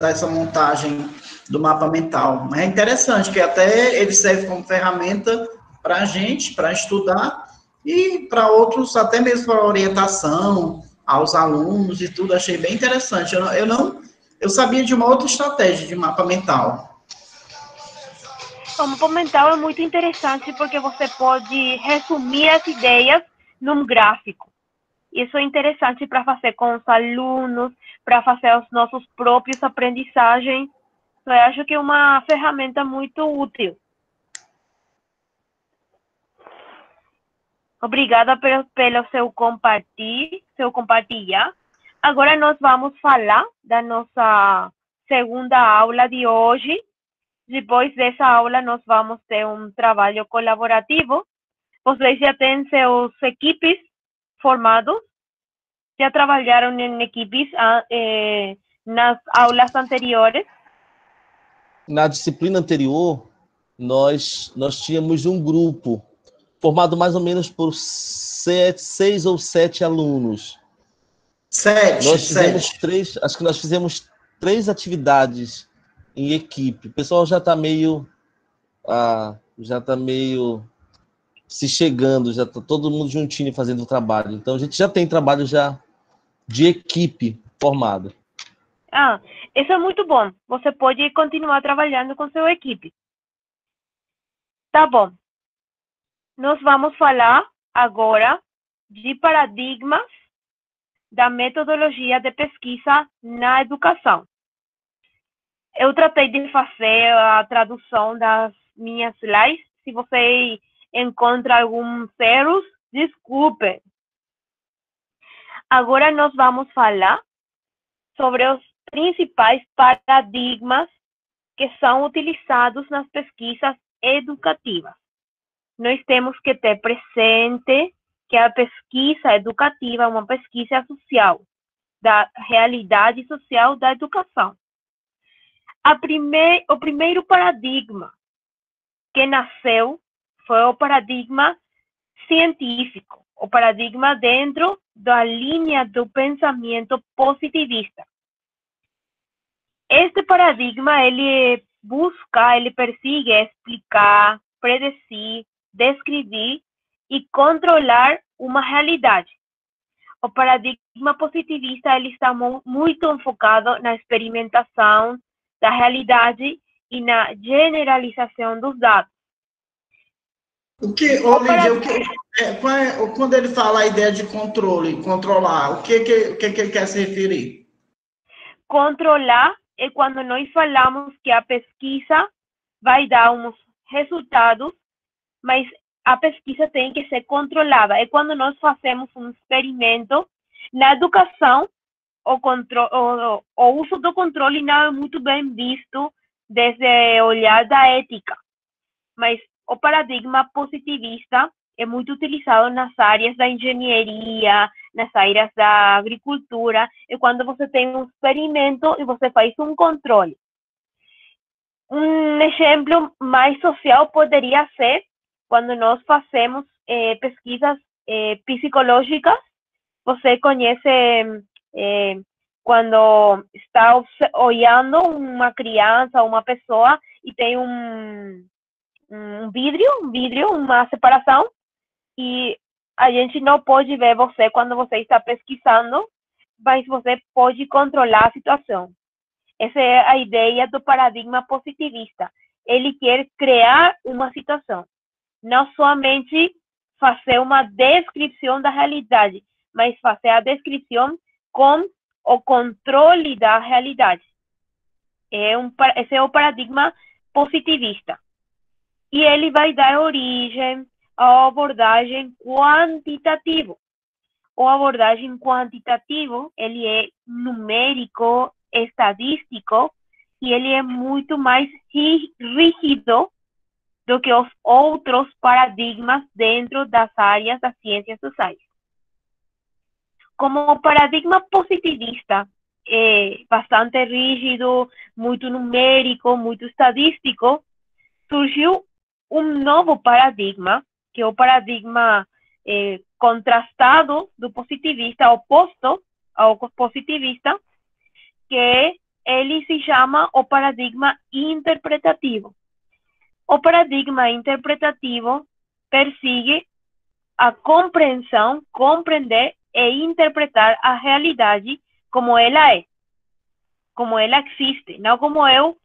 essa montagem do mapa mental. Mas é interessante que até ele serve como ferramenta para a gente, para estudar, e para outros, até mesmo para orientação aos alunos e tudo. Achei bem interessante. Eu sabia de uma outra estratégia de mapa mental. O mapa mental é muito interessante porque você pode resumir as ideias num gráfico. Isso é interessante para fazer com os alunos, para fazer os nossos próprios aprendizagens. Eu acho que é uma ferramenta muito útil. Obrigada pelo seu compartilhar. Agora nós vamos falar da nossa segunda aula de hoje. Depois dessa aula, nós vamos ter um trabalho colaborativo. Vocês já têm seus equipes formados? Já trabalharam em equipes nas aulas anteriores? Na disciplina anterior, nós tínhamos um grupo formado mais ou menos por 6 ou 7 alunos. Acho que nós fizemos 3 atividades em equipe. O pessoal já está meio se chegando, já está todo mundo juntinho fazendo o trabalho. Então, a gente já tem trabalho já de equipe formado. Isso é muito bom. Você pode continuar trabalhando com sua equipe. Tá bom. Nós vamos falar agora de paradigmas da metodologia de pesquisa na educação. Eu tratei de fazer a tradução das minhas slides. Se você encontra alguns erros, desculpe. Agora nós vamos falar sobre os principais paradigmas que são utilizados nas pesquisas educativas. Nós temos que ter presente que a pesquisa educativa é uma pesquisa social, da realidade social da educação. O primeiro paradigma que nasceu foi o paradigma científico, o paradigma dentro da linha do pensamento positivista. Este paradigma, ele persegue explicar, predecir, descrever e controlar uma realidade. O paradigma positivista, ele está muito focado na experimentação da realidade e na generalização dos dados. Quando ele fala a ideia de controlar, o que ele quer se referir? Controlar é quando nós falamos que a pesquisa vai dar uns resultados, mas a pesquisa tem que ser controlada. É quando nós fazemos um experimento. Na educação, o uso do controle não é muito bem visto desde o olhar da ética, mas o paradigma positivista é muito utilizado nas áreas da engenharia, nas áreas da agricultura, é quando você tem um experimento e você faz um controle. Um exemplo mais social poderia ser quando nós fazemos pesquisas psicológicas. Você conhece quando está olhando uma criança ou uma pessoa e tem um vidro, uma separação, e a gente não pode ver você quando você está pesquisando, mas você pode controlar a situação. Essa é a ideia do paradigma positivista. Ele quer criar uma situação, não somente fazer uma descrição da realidade, mas fazer a descrição com o controle da realidade. Esse é o paradigma positivista. E ele vai dar origem à abordagem quantitativa. A abordagem quantitativa, ele é numérico, estadístico, e ele é muito mais rígido do que os outros paradigmas dentro das áreas das ciências sociais. Como o paradigma positivista é bastante rígido, muito numérico, muito estadístico, surgiu um novo paradigma, que é o paradigma contrastado do positivista, oposto ao positivista, que ele se chama o paradigma interpretativo. O paradigma interpretativo persegue a compreensão, compreender e interpretar a realidade como ela é, como ela existe, não como eu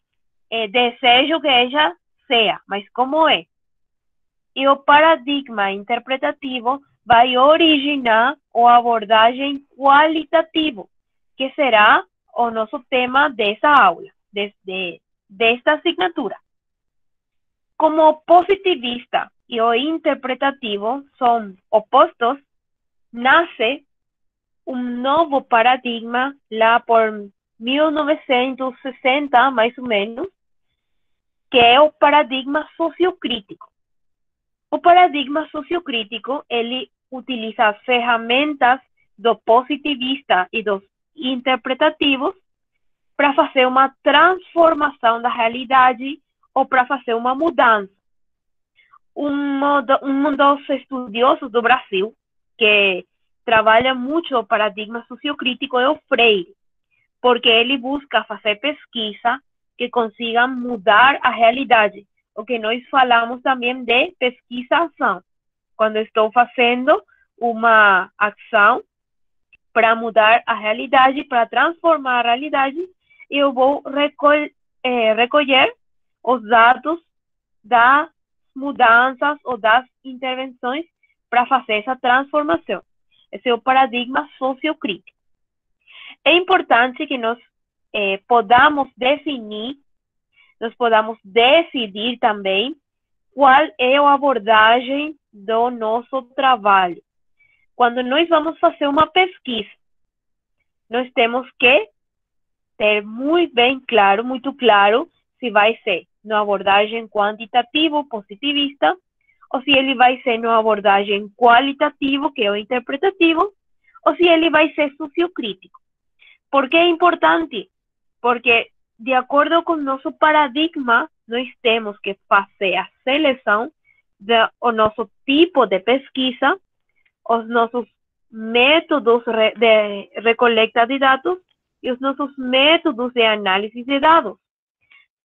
desejo que ela seja, mas como é. E o paradigma interpretativo vai originar a abordagem qualitativa, que será o nosso tema dessa aula, desta assinatura. Como o positivista e o interpretativo são opostos, nasce um novo paradigma lá por 1960, mais ou menos, que é o paradigma sociocrítico. O paradigma sociocrítico, ele utiliza as ferramentas do positivista e dos interpretativos para fazer uma transformação da realidade ou para fazer uma mudança. Um dos estudiosos do Brasil, que trabalha muito o paradigma sociocrítico, é o Freire, porque ele busca fazer pesquisa que consiga mudar a realidade, o que nós falamos também de pesquisa-ação. Quando estou fazendo uma ação para mudar a realidade, para transformar a realidade, eu vou recolher os dados das mudanças ou das intervenções para fazer essa transformação. Esse é o paradigma sociocrítico. É importante que nós podamos definir, nós podamos decidir também qual é a abordagem do nosso trabalho. Quando nós vamos fazer uma pesquisa, nós temos que ter muito claro, se vai ser na abordagem quantitativa, positivista, ou se ele vai ser na abordagem qualitativa, que é o interpretativo, ou se ele vai ser sociocrítico. Por que é importante? Porque, de acordo com o nosso paradigma, nós temos que fazer a seleção do nosso tipo de pesquisa, os nossos métodos de recoleta de dados e os nossos métodos de análise de dados.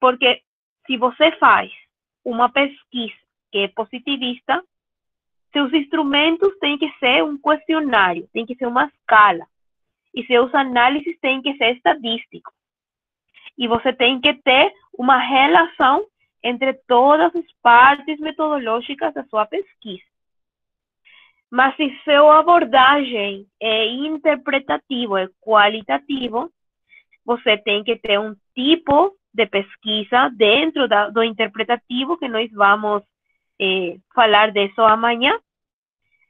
Porque se você faz uma pesquisa que é positivista, seus instrumentos têm que ser um questionário, tem que ser uma escala. E seus análises têm que ser estatísticos. E você tem que ter uma relação entre todas as partes metodológicas da sua pesquisa. Mas se sua abordagem é interpretativa, é qualitativa, você tem que ter um tipo de pesquisa dentro do interpretativo, que nós vamos falar disso amanhã.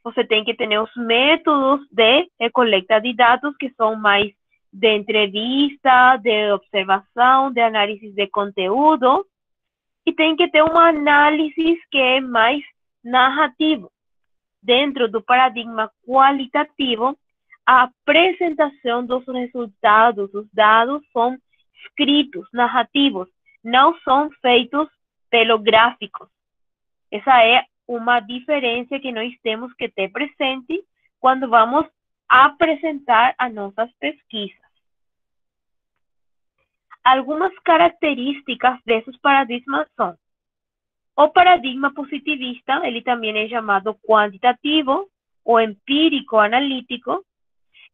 Você tem que ter os métodos de coleta de dados, que são mais de entrevista, de observação, de análise de conteúdo. E tem que ter uma análise que é mais narrativa. Dentro do paradigma qualitativo, a apresentação dos resultados, os dados são escritos, narrativos, não são feitos pelo gráficos. Essa é uma diferença que nós temos que ter presente quando vamos apresentar as nossas pesquisas. Algumas características desses paradigmas são: o paradigma positivista, ele também é chamado quantitativo ou empírico-analítico.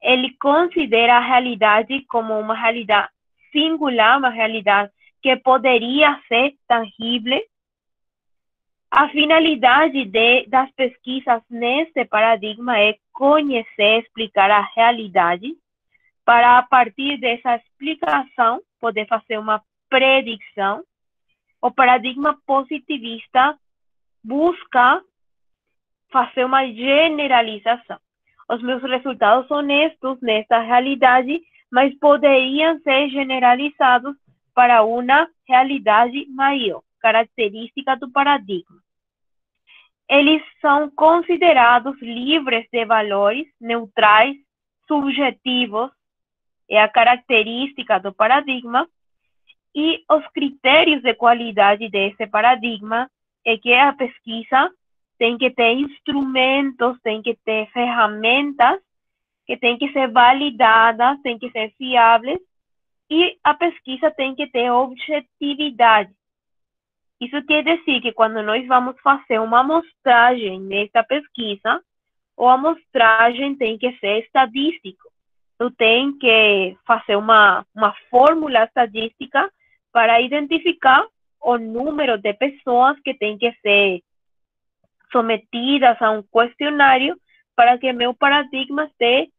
Ele considera a realidade como uma realidade singular, uma realidade que poderia ser tangível. A finalidade das pesquisas nesse paradigma é conhecer, explicar a realidade, para, a partir dessa explicação, poder fazer uma predição. O paradigma positivista busca fazer uma generalização. Os meus resultados são estes nessa realidade, mas poderiam ser generalizados para uma realidade maior, característica do paradigma. Eles são considerados livres de valores, neutrais, subjetivos, é a característica do paradigma. E os critérios de qualidade desse paradigma é que a pesquisa tem que ter instrumentos, tem que ter ferramentas que tem que ser validadas, tem que ser fiáveis E a pesquisa tem que ter objetividade. Isso quer dizer que quando nós vamos fazer uma amostragem nessa pesquisa, a amostragem tem que ser estatística. Eu tenho que fazer uma fórmula estatística para identificar o número de pessoas que têm que ser sometidas a um questionário para que meu paradigma esteja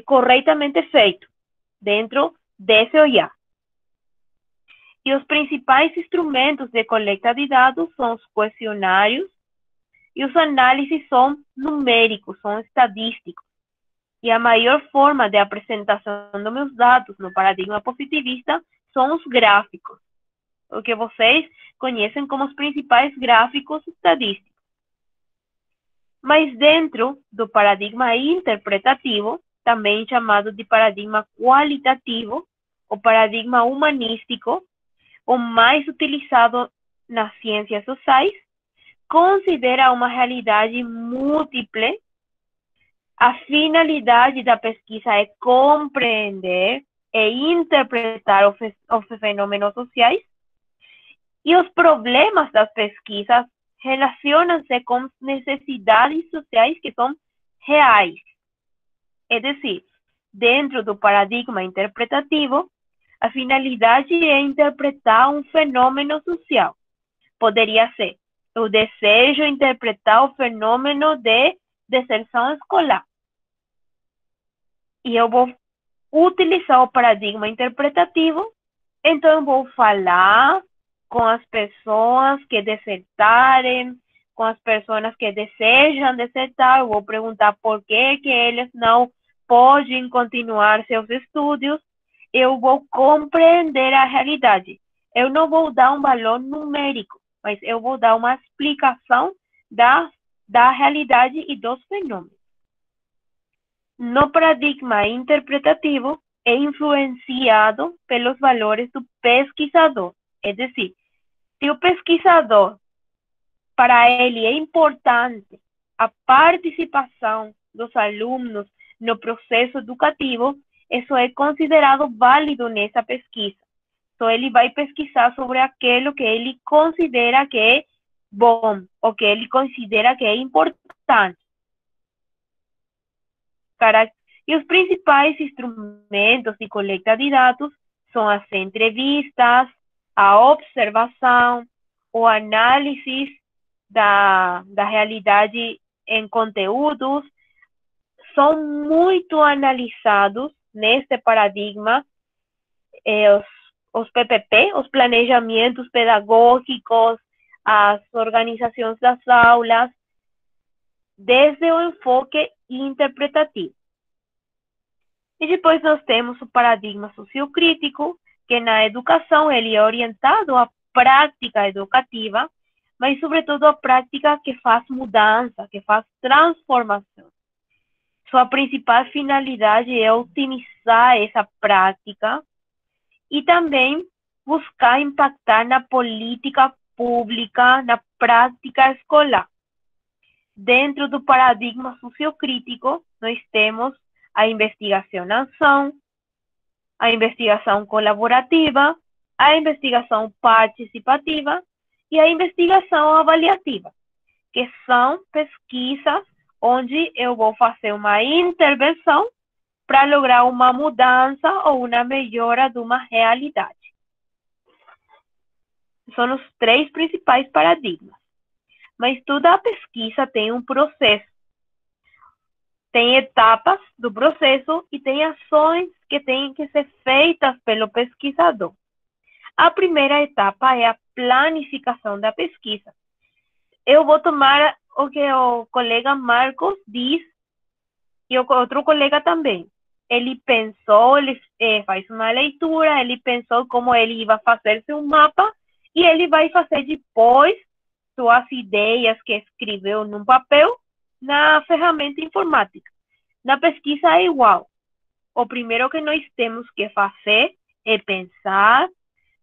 corretamente feito dentro desse olhar. E os principais instrumentos de coleta de dados são os questionários e os análises são numéricos, são estadísticos. E a maior forma de apresentação dos meus dados no paradigma positivista são os gráficos, o que vocês conhecem como os principais gráficos estadísticos. Mas dentro do paradigma interpretativo, também chamado de paradigma qualitativo, o paradigma humanístico, o mais utilizado nas ciências sociais, considera uma realidade múltipla. A finalidade da pesquisa é compreender e interpretar os fenômenos sociais, e os problemas das pesquisas relacionam-se com necessidades sociais que são reais. É decir, dentro do paradigma interpretativo, a finalidade é interpretar um fenômeno social. Poderia ser o desejo de interpretar o fenômeno de deserção escolar. E eu vou utilizar o paradigma interpretativo, então eu vou falar com as pessoas que desertarem, com as pessoas que desejam desertar, eu vou perguntar por que eles não podem continuar seus estudos, eu vou compreender a realidade. Eu não vou dar um valor numérico, mas eu vou dar uma explicação da realidade e dos fenômenos. No paradigma interpretativo, é influenciado pelos valores do pesquisador. É decir, se o pesquisador, para ele é importante a participação dos alunos no processo educativo, isso é considerado válido nessa pesquisa. Então, ele vai pesquisar sobre aquilo que ele considera que é bom, ou que ele considera que é importante. E os principais instrumentos de coleta de dados são as entrevistas, a observação, o análise da realidade em conteúdos. São muito analisados neste paradigma os PPP, os planejamentos pedagógicos, as organizações das aulas, desde o enfoque interpretativo. E depois nós temos o paradigma sociocrítico, que na educação ele é orientado à prática educativa, mas sobretudo a prática que faz mudança, que faz transformação. Sua principal finalidade é otimizar essa prática e também buscar impactar na política pública, na prática escolar. Dentro do paradigma sociocrítico, nós temos a investigação-ação, a investigação colaborativa, a investigação participativa e a investigação avaliativa, que são pesquisas onde eu vou fazer uma intervenção para lograr uma mudança ou uma melhora de uma realidade. São os três principais paradigmas. Mas toda a pesquisa tem um processo. Tem etapas do processo e tem ações que têm que ser feitas pelo pesquisador. A primeira etapa é a planificação da pesquisa. Eu vou tomar o que o colega Marcos diz e o outro colega também. Ele pensou, ele faz uma leitura, ele pensou como ele ia fazer seu mapa e ele vai fazer depois suas ideias que escreveu num papel na ferramenta informática. Na pesquisa é igual. O primeiro que nós temos que fazer é pensar,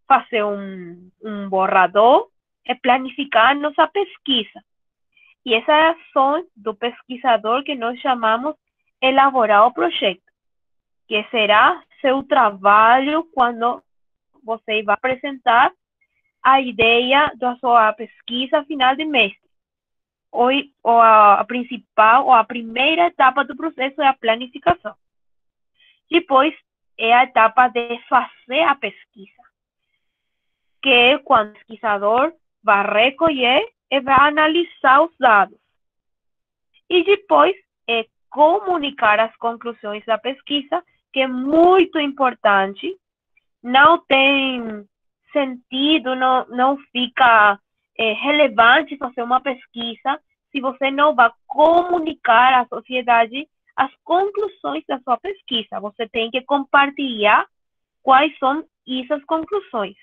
fazer um borrador, é planificar nossa pesquisa. E essa é a ação do pesquisador que nós chamamos elaborar o projeto. que será seu trabalho quando você vai apresentar a ideia da sua pesquisa final de mestre. Ou a principal, ou a primeira etapa do processo é a planificação. Depois é a etapa de fazer a pesquisa, que é quando o pesquisador vai recolher e vai analisar os dados. E depois é comunicar as conclusões da pesquisa, que é muito importante. Não tem sentido, não fica relevante fazer uma pesquisa se você não vai comunicar à sociedade as conclusões da sua pesquisa. Você tem que compartilhar quais são essas conclusões.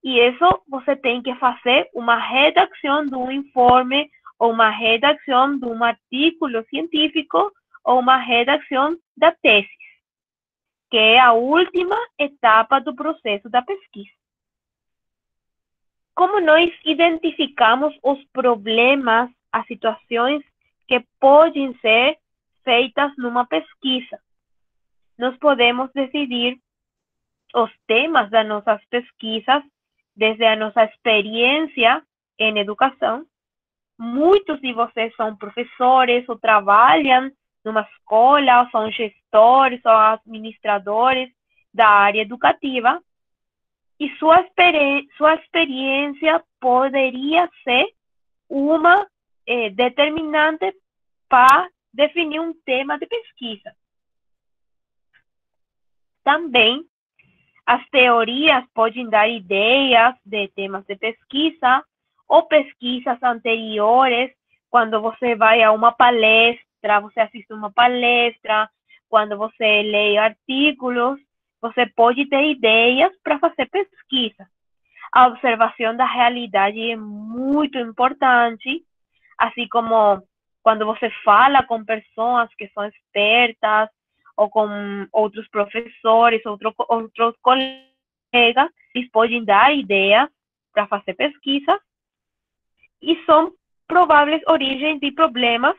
E isso você tem que fazer uma redação de um informe, ou uma redação de um artigo científico, ou uma redação da tese, que é a última etapa do processo da pesquisa. Como nós identificamos os problemas, as situações que podem ser feitas numa pesquisa? Nós podemos decidir os temas das nossas pesquisas desde a nossa experiência em educação. Muitos de vocês são professores ou trabalham numa escola, ou são gestores ou administradores da área educativa, e sua experiência poderia ser uma determinante para definir um tema de pesquisa. Também, as teorias podem dar ideias de temas de pesquisa, ou pesquisas anteriores, quando você vai a uma palestra, você assiste uma palestra, quando você lê artigos, você pode ter ideias para fazer pesquisa. A observação da realidade é muito importante, assim como quando você fala com pessoas que são expertas, ou com outros professores, outros colegas, eles podem dar ideias para fazer pesquisa, e são prováveis origens de problemas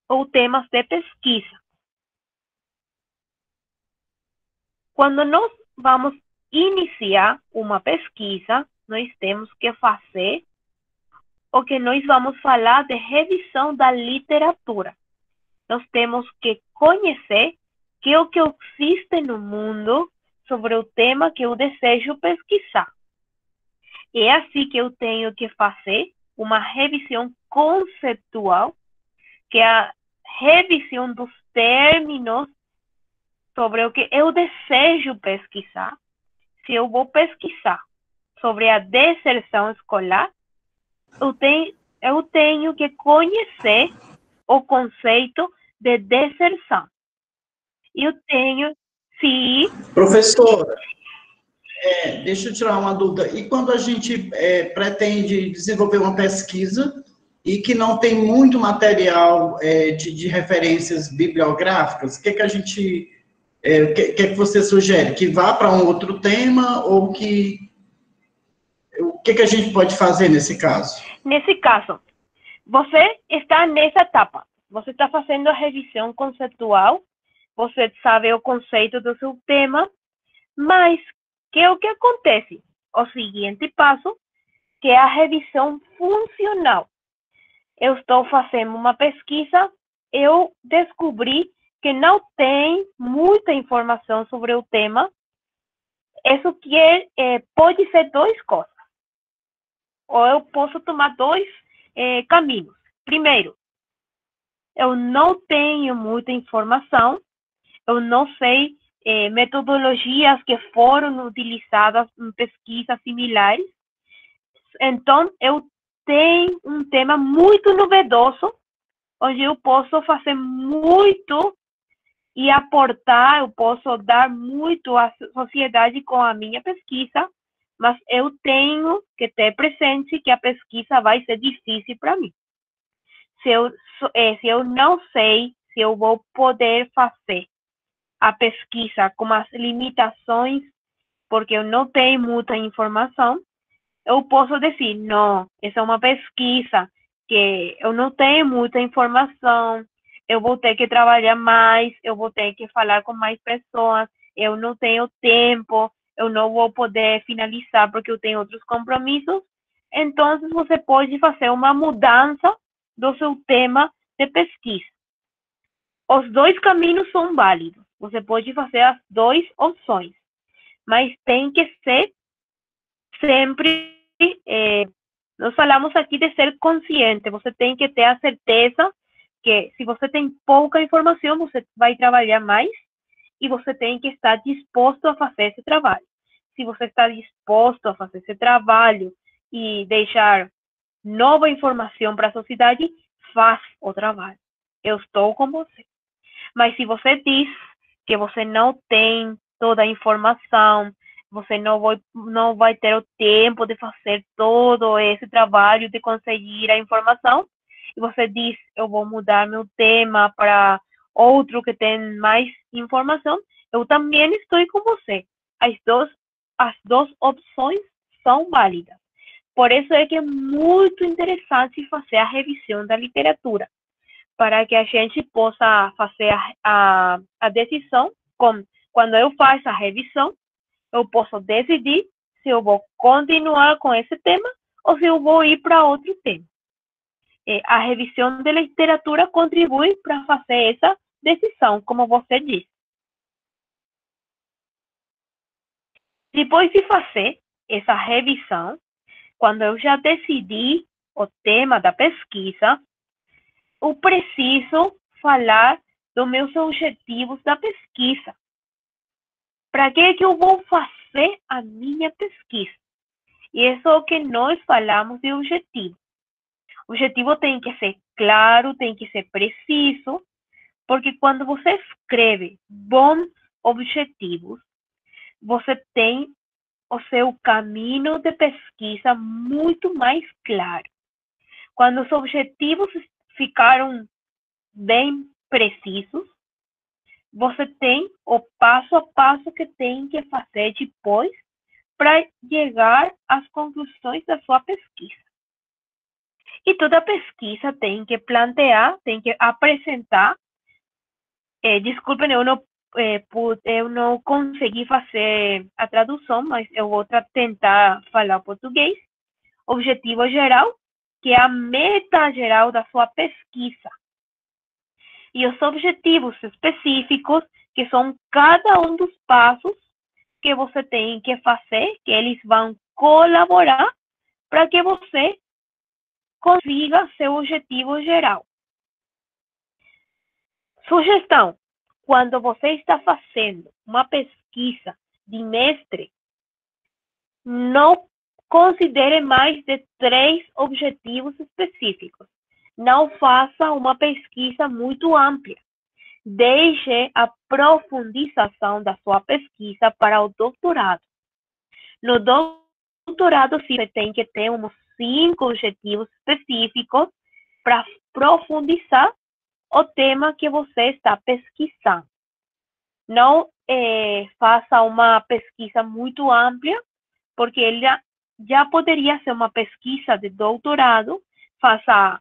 ou temas de pesquisa. Quando nós vamos iniciar uma pesquisa, nós temos que fazer o que nós vamos falar de revisão da literatura. Nós temos que conhecer que o que existe no mundo sobre o tema que eu desejo pesquisar. É assim que eu tenho que fazer uma revisão conceitual, que é a revisão dos términos sobre o que eu desejo pesquisar. Se eu vou pesquisar sobre a deserção escolar, eu tenho que conhecer o conceito de deserção. Eu tenho, sim. Professora, deixa eu tirar uma dúvida. E quando a gente pretende desenvolver uma pesquisa e que não tem muito material de referências bibliográficas, o que a gente... o que você sugere? Que vá para um outro tema ou que... O que a gente pode fazer nesse caso? Nesse caso, você está nessa etapa. Você está fazendo a revisão conceitual, você sabe o conceito do seu tema, mas que é o que acontece? O seguinte passo, que é a revisão funcional. Eu estou fazendo uma pesquisa, eu descobri que não tem muita informação sobre o tema. Isso que pode ser duas coisas. Ou eu posso tomar dois caminhos. Primeiro, eu não tenho muita informação, eu não sei metodologias que foram utilizadas em pesquisas similares. Então, eu tenho um tema muito novedoso, onde eu posso fazer muito e aportar, eu posso dar muito à sociedade com a minha pesquisa, mas eu tenho que ter presente que a pesquisa vai ser difícil para mim. Se eu não sei se eu vou poder fazer a pesquisa com as limitações, porque eu não tenho muita informação, eu posso dizer, não, essa é uma pesquisa que eu não tenho muita informação, eu vou ter que trabalhar mais, eu vou ter que falar com mais pessoas, eu não tenho tempo, eu não vou poder finalizar porque eu tenho outros compromissos. Então, você pode fazer uma mudança do seu tema de pesquisa. Os dois caminhos são válidos. Você pode fazer as duas opções, mas tem que ser sempre, nós falamos aqui de ser consciente, você tem que ter a certeza que se você tem pouca informação, você vai trabalhar mais e você tem que estar disposto a fazer esse trabalho. Se você está disposto a fazer esse trabalho e deixar nova informação para a sociedade, faz o trabalho. Eu estou com você. Mas se você diz que você não tem toda a informação, você não vai ter o tempo de fazer todo esse trabalho de conseguir a informação, e você diz, eu vou mudar meu tema para outro que tem mais informação, eu também estou com você. As duas opções são válidas. Por isso é que é muito interessante fazer a revisão da literatura, para que a gente possa fazer a decisão. Quando eu faço a revisão, eu posso decidir se eu vou continuar com esse tema ou se eu vou ir para outro tema. A revisão da literatura contribui para fazer essa decisão, como você disse. Depois de fazer essa revisão, quando eu já decidi o tema da pesquisa, eu preciso falar dos meus objetivos da pesquisa. Para que eu vou fazer a minha pesquisa? E isso é o que nós falamos de objetivo. O objetivo tem que ser claro, tem que ser preciso, porque quando você escreve bons objetivos, você tem o seu caminho de pesquisa muito mais claro. Quando os objetivos ficaram bem precisos, você tem o passo a passo que tem que fazer depois para chegar às conclusões da sua pesquisa. E toda pesquisa tem que plantear, tem que apresentar. Desculpem, eu não consegui fazer a tradução, mas eu vou tentar falar português. Objetivo geral, que é a meta geral da sua pesquisa. E os objetivos específicos, que são cada um dos passos que você tem que fazer, que eles vão colaborar para que você consiga seu objetivo geral. Sugestão: quando você está fazendo uma pesquisa de mestre, não considere mais de 3 objetivos específicos. Não faça uma pesquisa muito ampla. Deixe a profundização da sua pesquisa para o doutorado. No doutorado, você tem que ter uns 5 objetivos específicos para profundizar o tema que você está pesquisando. Não faça uma pesquisa muito ampla, porque ele já poderia ser uma pesquisa de doutorado. Faça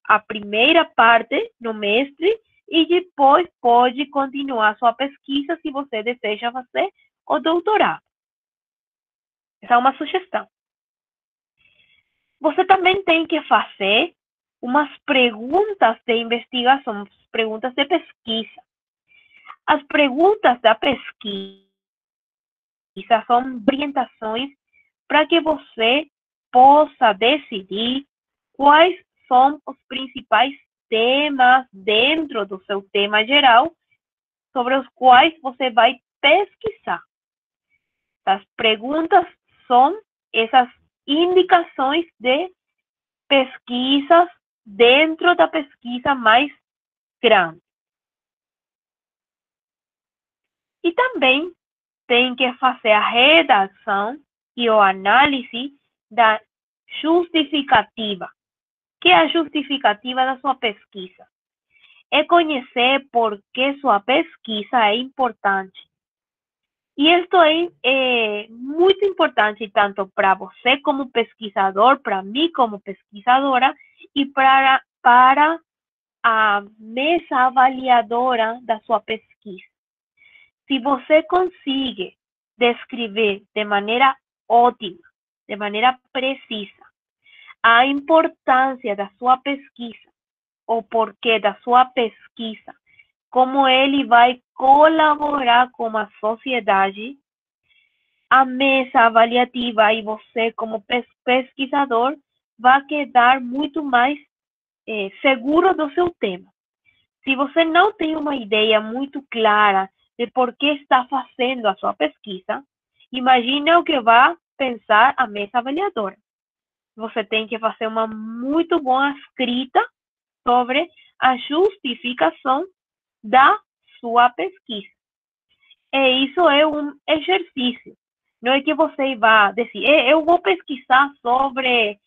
a primeira parte no mestre e depois pode continuar sua pesquisa se você deseja fazer o doutorado. Essa é uma sugestão. Você também tem que fazer umas perguntas de investigação, perguntas de pesquisa. As perguntas da pesquisa são orientações para que você possa decidir quais são os principais temas dentro do seu tema geral sobre os quais você vai pesquisar. As perguntas são essas indicações de pesquisas dentro da pesquisa mais grande. E também tem que fazer a redação e a análise da justificativa. Que é a justificativa da sua pesquisa? É conhecer por que sua pesquisa é importante. E isso é muito importante tanto para você como pesquisador, para mim como pesquisadora, e para a mesa avaliadora da sua pesquisa. Se você consegue descrever de maneira ótima, de maneira precisa, a importância da sua pesquisa, o porquê da sua pesquisa, como ele vai colaborar com a sociedade, a mesa avaliativa e você como pesquisador vai quedar muito mais seguro do seu tema. Se você não tem uma ideia muito clara de por que está fazendo a sua pesquisa, imagine o que vai pensar a mesa avaliadora. Você tem que fazer uma muito boa escrita sobre a justificação da sua pesquisa. E isso é um exercício. Não é que você vá dizer, eu vou pesquisar sobre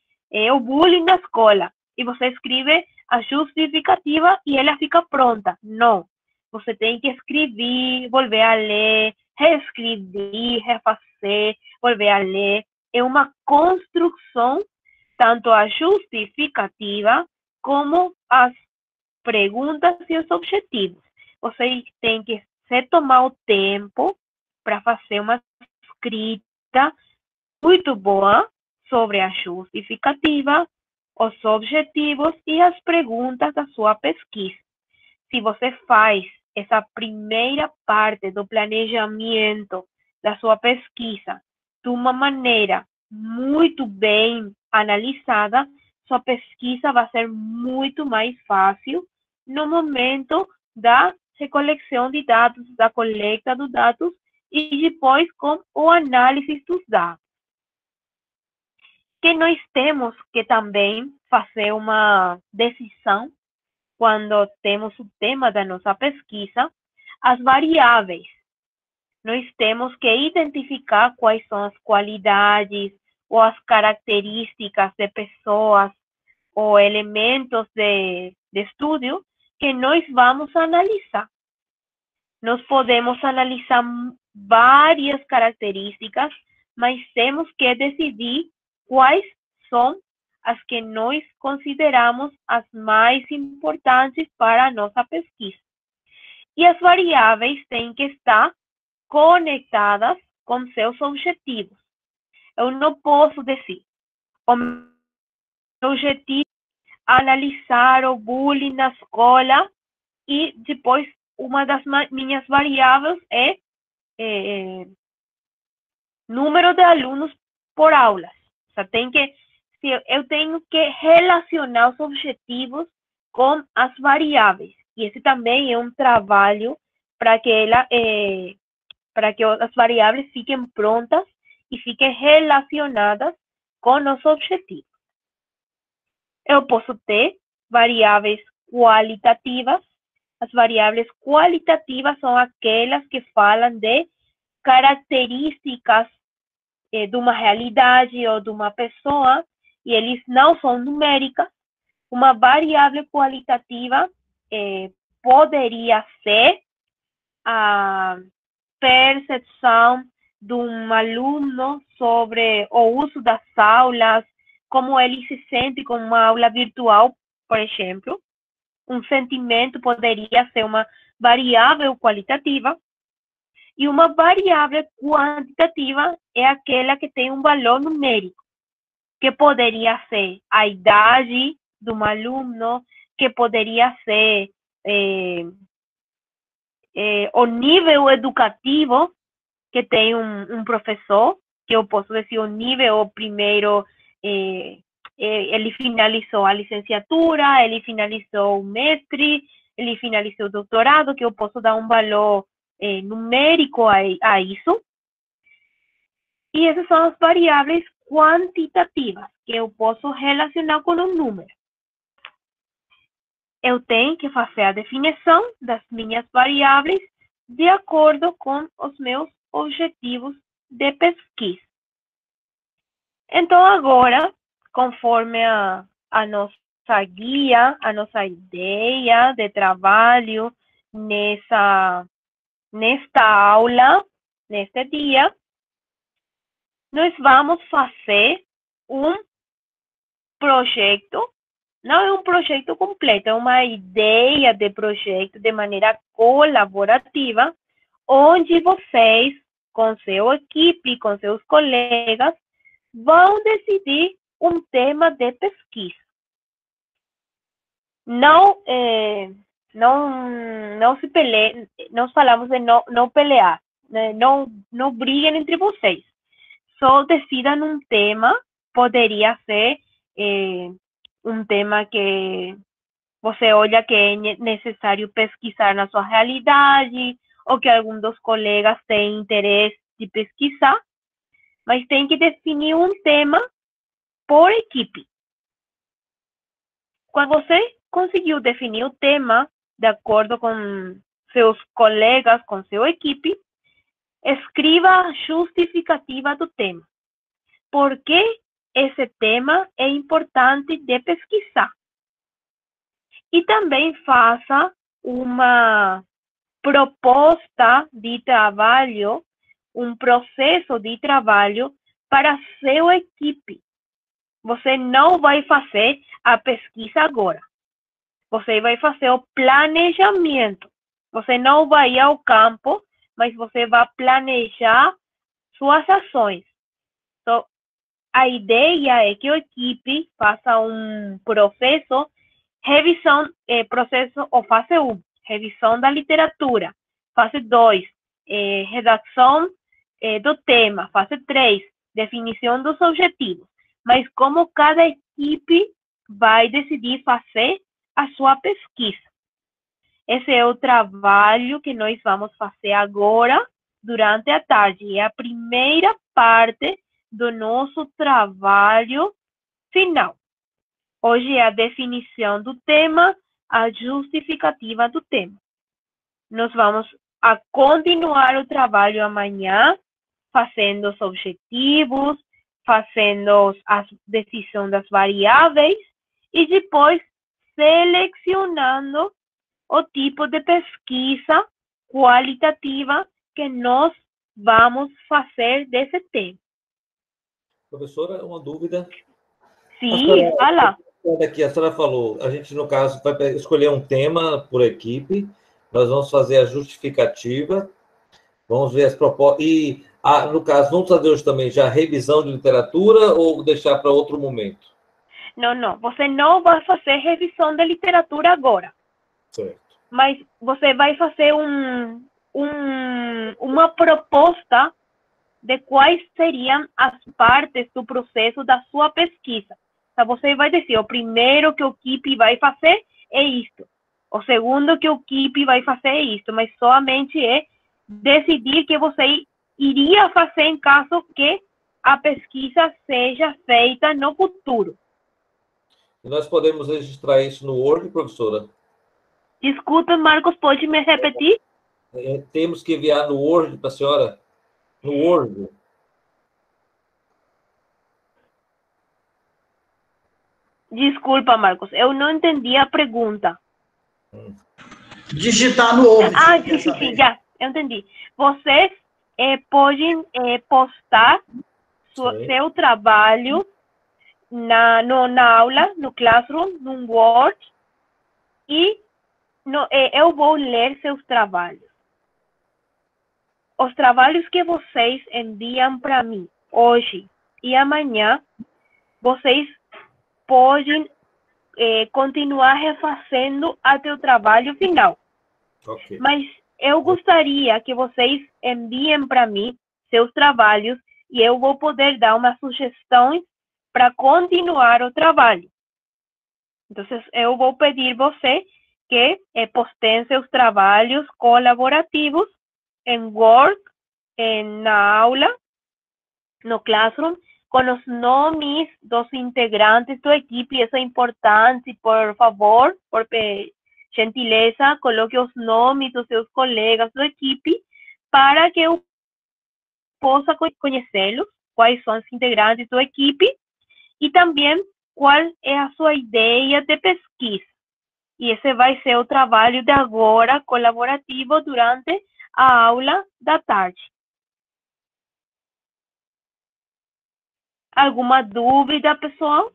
o bullying na escola. E você escreve a justificativa e ela fica pronta. Não. Você tem que escrever, volver a ler, reescrever, refazer, volver a ler. É uma construção, tanto a justificativa como as perguntas e os objetivos. Você tem que se tomar o tempo para fazer uma escrita muito boa sobre a justificativa, os objetivos e as perguntas da sua pesquisa. Se você faz essa primeira parte do planejamento da sua pesquisa de uma maneira muito bem analisada, sua pesquisa vai ser muito mais fácil no momento da recolecção de dados, da coleta dos dados e depois com o análise dos dados. Que nós temos que também fazer uma decisão quando temos o tema da nossa pesquisa, as variáveis. Nós temos que identificar quais são as qualidades ou as características de pessoas ou elementos de estudo que nós vamos analisar. Nós podemos analisar várias características, mas temos que decidir quais são as que nós consideramos as mais importantes para a nossa pesquisa. E as variáveis têm que estar conectadas com seus objetivos. Eu não posso dizer, o meu objetivo é analisar o bullying na escola e depois uma das minhas variáveis é número de alunos por aula. Eu tenho que relacionar os objetivos com as variáveis. E esse também é um trabalho para que as variáveis fiquem prontas e fiquem relacionadas com os objetivos. Eu posso ter variáveis qualitativas. As variáveis qualitativas são aquelas que falam de características de uma realidade ou de uma pessoa, e eles não são numéricas. Uma variável qualitativa poderia ser a percepção de um aluno sobre o uso das aulas, como ele se sente com uma aula virtual, por exemplo. Um sentimento poderia ser uma variável qualitativa. E uma variável quantitativa é aquela que tem um valor numérico, que poderia ser a idade de um aluno, que poderia ser o nível educativo que tem um professor, que eu posso dizer o nível, o primeiro, ele finalizou a licenciatura, ele finalizou o mestre, ele finalizou o doutorado, que eu posso dar um valor numérico a isso. E essas são as variáveis quantitativas, que eu posso relacionar com um número. Eu tenho que fazer a definição das minhas variáveis de acordo com os meus objetivos de pesquisa. Então, agora, conforme a nossa guia, a nossa ideia de trabalho nesta aula, neste dia, nós vamos fazer um projeto Não é um projeto completo, é uma ideia de projeto de maneira colaborativa, onde vocês, com sua equipe, com seus colegas, vão decidir um tema de pesquisa. Não, não se peleiem, nós falamos de não pelear, né? Não briguem entre vocês. Só decidam um tema, poderia ser um tema que você olha que é necessário pesquisar na sua realidade, ou que algum dos colegas tem interesse de pesquisar, mas tem que definir um tema por equipe. Quando você conseguiu definir o tema de acordo com seus colegas, com sua equipe, escreva a justificativa do tema. Por que esse tema é importante de pesquisar? E também faça uma proposta de trabalho, um processo de trabalho para a sua equipe. Você não vai fazer a pesquisa agora. Você vai fazer o planejamento. Você não vai ir ao campo, mas você vai planejar suas ações. Então, a ideia é que a equipe faça um processo, processo ou fase 1, revisão da literatura. Fase 2, redação do tema. Fase 3, definição dos objetivos. Mas como cada equipe vai decidir fazer a sua pesquisa. Esse é o trabalho que nós vamos fazer agora, durante a tarde. É a primeira parte do nosso trabalho final. Hoje é a definição do tema, a justificativa do tema. Nós vamos a continuar o trabalho amanhã, fazendo os objetivos, fazendo a decisão das variáveis e depois selecionando o tipo de pesquisa qualitativa que nós vamos fazer desse tema. Professora, uma dúvida. Sim, fala. Aqui, a senhora falou, a gente, no caso, vai escolher um tema por equipe, nós vamos fazer a justificativa, vamos ver as propostas, e, no caso, vamos fazer hoje também já revisão de literatura ou deixar para outro momento? Não, você não vai fazer revisão de literatura agora. Certo. Mas você vai fazer uma proposta de quais seriam as partes do processo da sua pesquisa. Então, você vai dizer, o primeiro que o equipe vai fazer é isto. O segundo que o equipe vai fazer é isto. Mas somente é decidir que você iria fazer em caso que a pesquisa seja feita no futuro. E nós podemos registrar isso no Word, professora? Desculpa, Marcos, pode me repetir? Temos que enviar no Word para a senhora? No Word. Desculpa, Marcos, eu não entendi a pergunta. Digitar no Word. Sim, já, eu entendi. Vocês podem postar seu trabalho na aula, no Classroom, no Word, e eu vou ler seus trabalhos. Os trabalhos que vocês enviam para mim hoje e amanhã, vocês podem continuar refazendo até o trabalho final. Okay. Mas eu gostaria que vocês enviem para mim seus trabalhos e eu vou poder dar umas sugestões para continuar o trabalho. Então, eu vou pedir você que posteiem seus trabalhos colaborativos em Word, na aula, no Classroom, com os nomes dos integrantes da equipe. Isso é importante, por favor, por gentileza, coloque os nomes dos seus colegas da equipe para que eu possa conhecê-los, quais são os integrantes da equipe e também qual é a sua ideia de pesquisa. E esse vai ser o trabalho de agora, colaborativo, durante a aula da tarde. Alguma dúvida, pessoal?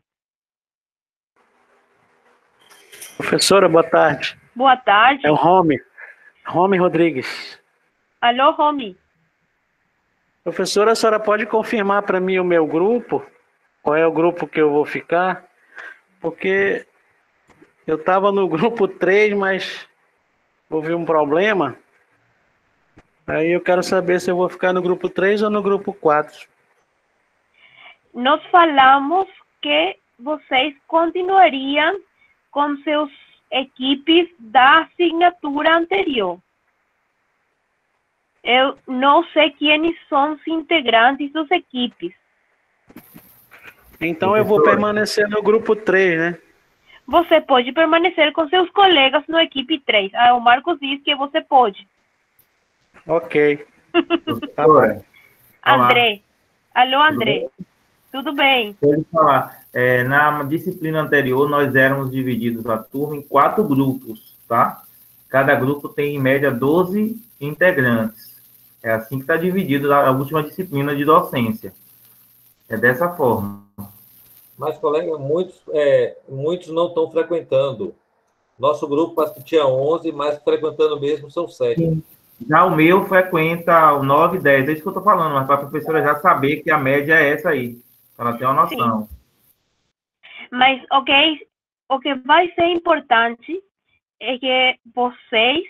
Professora, boa tarde. Boa tarde. É o Romy Rodrigues. Alô, Romy. Professora, a senhora pode confirmar para mim o meu grupo? Qual é o grupo que eu vou ficar? Porque eu estava no grupo 3, mas houve um problema. Aí eu quero saber se eu vou ficar no grupo 3 ou no grupo 4. Nós falamos que vocês continuariam com seus equipes da assinatura anterior. Eu não sei quem são os integrantes das equipes. Então eu vou permanecer no grupo 3, né? Você pode permanecer com seus colegas no equipe 3. O Marcos diz que você pode. Ok. Tá bom. André. Alô, André. Tudo bem? Pode falar. Na disciplina anterior, nós éramos divididos a turma em 4 grupos, tá? Cada grupo tem, em média, 12 integrantes. É assim que está dividido a última disciplina de docência. É dessa forma. Mas, colega, muitos não estão frequentando. Nosso grupo parece que tinha 11, mas frequentando mesmo são 7. Sim. Já o meu frequenta 9, 10. É isso que eu estou falando, mas para a professora já saber que a média é essa aí. Para ela ter uma noção. Sim. Mas, o que vai ser importante é que vocês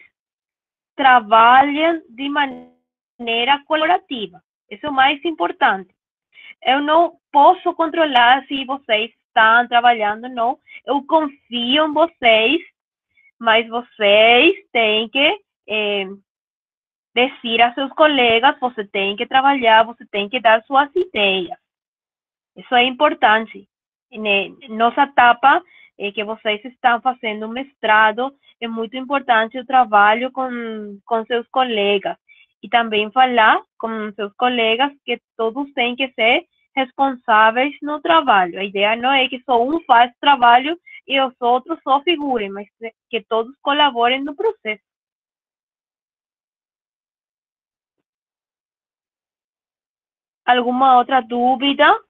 trabalhem de maneira colaborativa. Isso é o mais importante. Eu não posso controlar se vocês estão trabalhando ou não. Eu confio em vocês, mas vocês têm que dizer a seus colegas, você tem que trabalhar, você tem que dar suas ideias. Isso é importante. Nossa etapa que vocês estão fazendo um mestrado, é muito importante o trabalho com seus colegas. E também falar com seus colegas que todos têm que ser responsáveis no trabalho. A ideia não é que só um faz trabalho e os outros só figurem, mas que todos colaborem no processo. Alguma outra dúvida?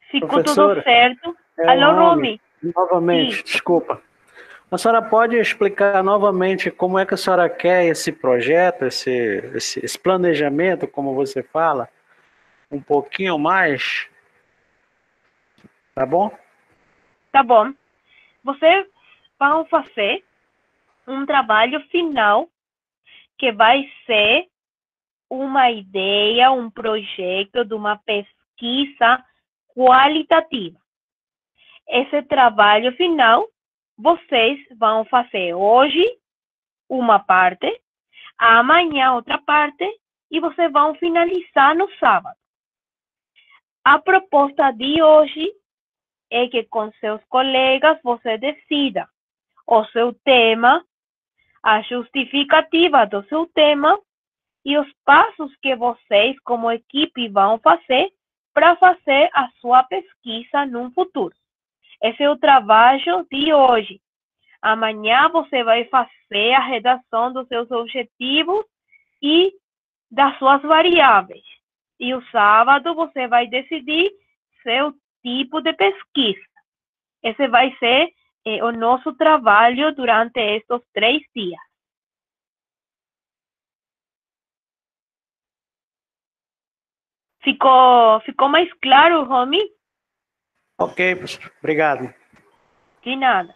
Ficou Professora, tudo certo? Alô, Romy. Novamente, Sim. desculpa. A senhora pode explicar novamente como é que a senhora quer esse projeto, esse planejamento, como você fala, um pouquinho mais? Tá bom? Tá bom. Vocês vão fazer um trabalho final que vai ser uma ideia, um projeto de uma pesquisa qualitativa. Esse trabalho final, vocês vão fazer hoje uma parte, amanhã outra parte, e vocês vão finalizar no sábado. A proposta de hoje é que com seus colegas você decida o seu tema, a justificativa do seu tema e os passos que vocês, como equipe, vão fazer para fazer a sua pesquisa no futuro. Esse é o trabalho de hoje. Amanhã você vai fazer a redação dos seus objetivos e das suas variáveis. E o sábado você vai decidir seu tipo de pesquisa. Esse vai ser o nosso trabalho durante estes 3 dias. Ficou mais claro, Romy? Ok, professor. Obrigado. De nada.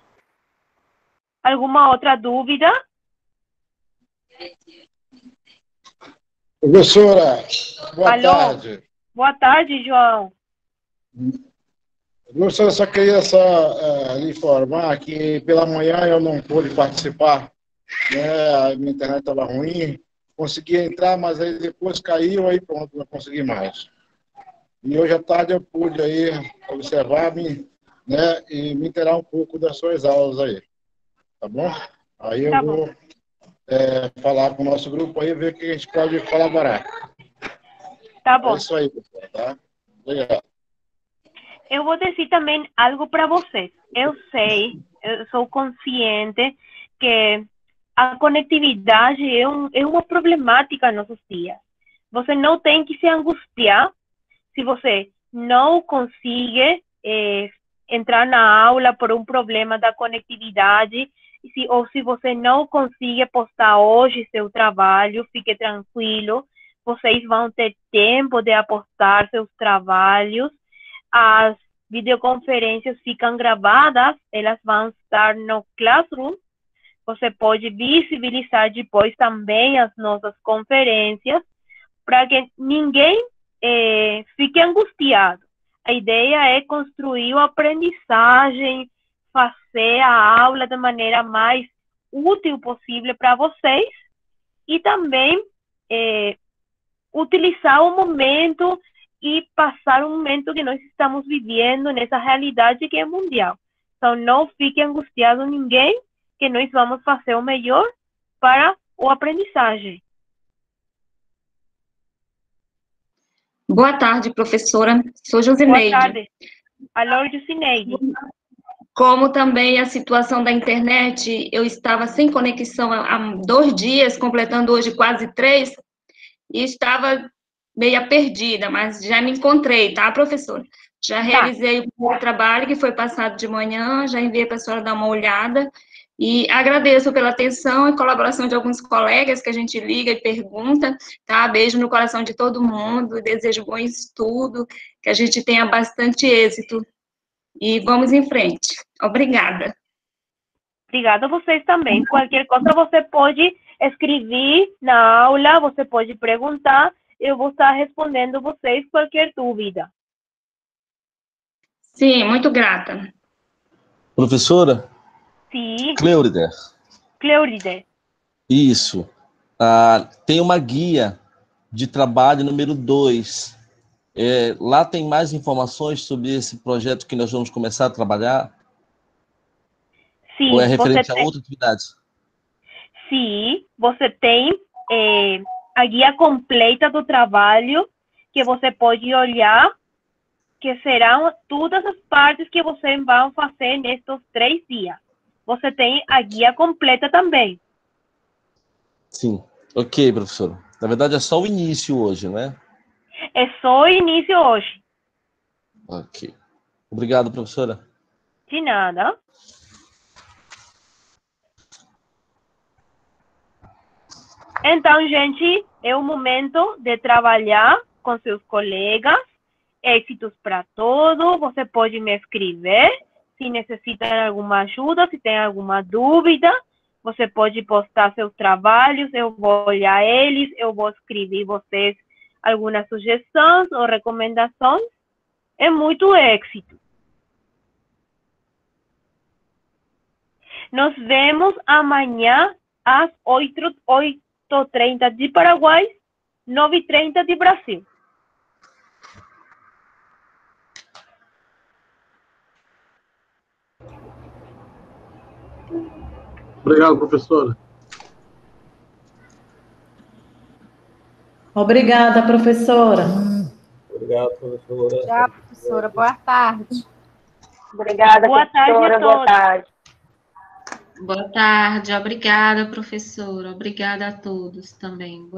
Alguma outra dúvida? Professora, boa Alô? tarde. Boa tarde, João. Professora, só queria lhe informar que pela manhã eu não pude participar, né? A minha internet estava ruim, consegui entrar, mas aí depois caiu, aí pronto, não consegui mais. E hoje à tarde eu pude aí observar-me, né, e me inteirar um pouco das suas aulas aí, tá bom? Aí eu vou falar com o nosso grupo aí, ver o que a gente pode colaborar. Tá bom. É isso aí, pessoal, tá? Obrigado. Eu vou dizer também algo para vocês. Eu sei, eu sou consciente que a conectividade é uma problemática nos nossos dias. Você não tem que se angustiar se você não consegue entrar na aula por um problema da conectividade, ou se você não consegue postar hoje seu trabalho, fique tranquilo, vocês vão ter tempo de apostar seus trabalhos. As videoconferências ficam gravadas, elas vão estar no Classroom. Você pode visibilizar depois também as nossas conferências, para que ninguém fique angustiado. A ideia é construir uma aprendizagem, fazer a aula da maneira mais útil possível para vocês e também utilizar o momento e passar um momento que nós estamos vivendo nessa realidade que é mundial. Então, não fique angustiado ninguém, que nós vamos fazer o melhor para a aprendizagem. Boa tarde, professora. Sou Josineide. Boa tarde. Alô, Josineide. Como também a situação da internet, eu estava sem conexão há 2 dias, completando hoje quase 3, e estava meio perdida, mas já me encontrei, tá, professora? Já realizei o trabalho que foi passado de manhã, já enviei para a senhora dar uma olhada, e agradeço pela atenção e colaboração de alguns colegas que a gente liga e pergunta, tá? Beijo no coração de todo mundo, desejo bom estudo, que a gente tenha bastante êxito, e vamos em frente. Obrigada. Obrigada a vocês também. Qualquer coisa você pode escrever na aula, você pode perguntar, eu vou estar respondendo vocês qualquer dúvida. Sim, muito grata. Professora? Sim. Cleurider. Cleurider. Isso. Tem uma guia de trabalho número 2. Lá tem mais informações sobre esse projeto que nós vamos começar a trabalhar? Sim. Ou é referente a outra atividade? Sim, você tem a guia completa do trabalho que você pode olhar, que serão todas as partes que vocês vão fazer nestes 3 dias. Você tem a guia completa também. Sim. Ok, professor. Na verdade, é só o início hoje, né? É só o início hoje. Ok. Obrigado, professora. De nada. Então, gente, é o momento de trabalhar com seus colegas. Êxitos para todos. Você pode me escrever se necessita alguma ajuda, se tem alguma dúvida. Você pode postar seus trabalhos, eu vou olhar eles, eu vou escrever vocês algumas sugestões ou recomendações. É muito êxito. Nos vemos amanhã às 8h30 de Paraguai, 9h30 de Brasil. Obrigado, professora. Obrigada, professora. Obrigado, professora. Tchau, professora. Boa tarde. Obrigada, boa tarde a todos. Boa tarde. Boa tarde, obrigada, professora. Obrigada a todos também.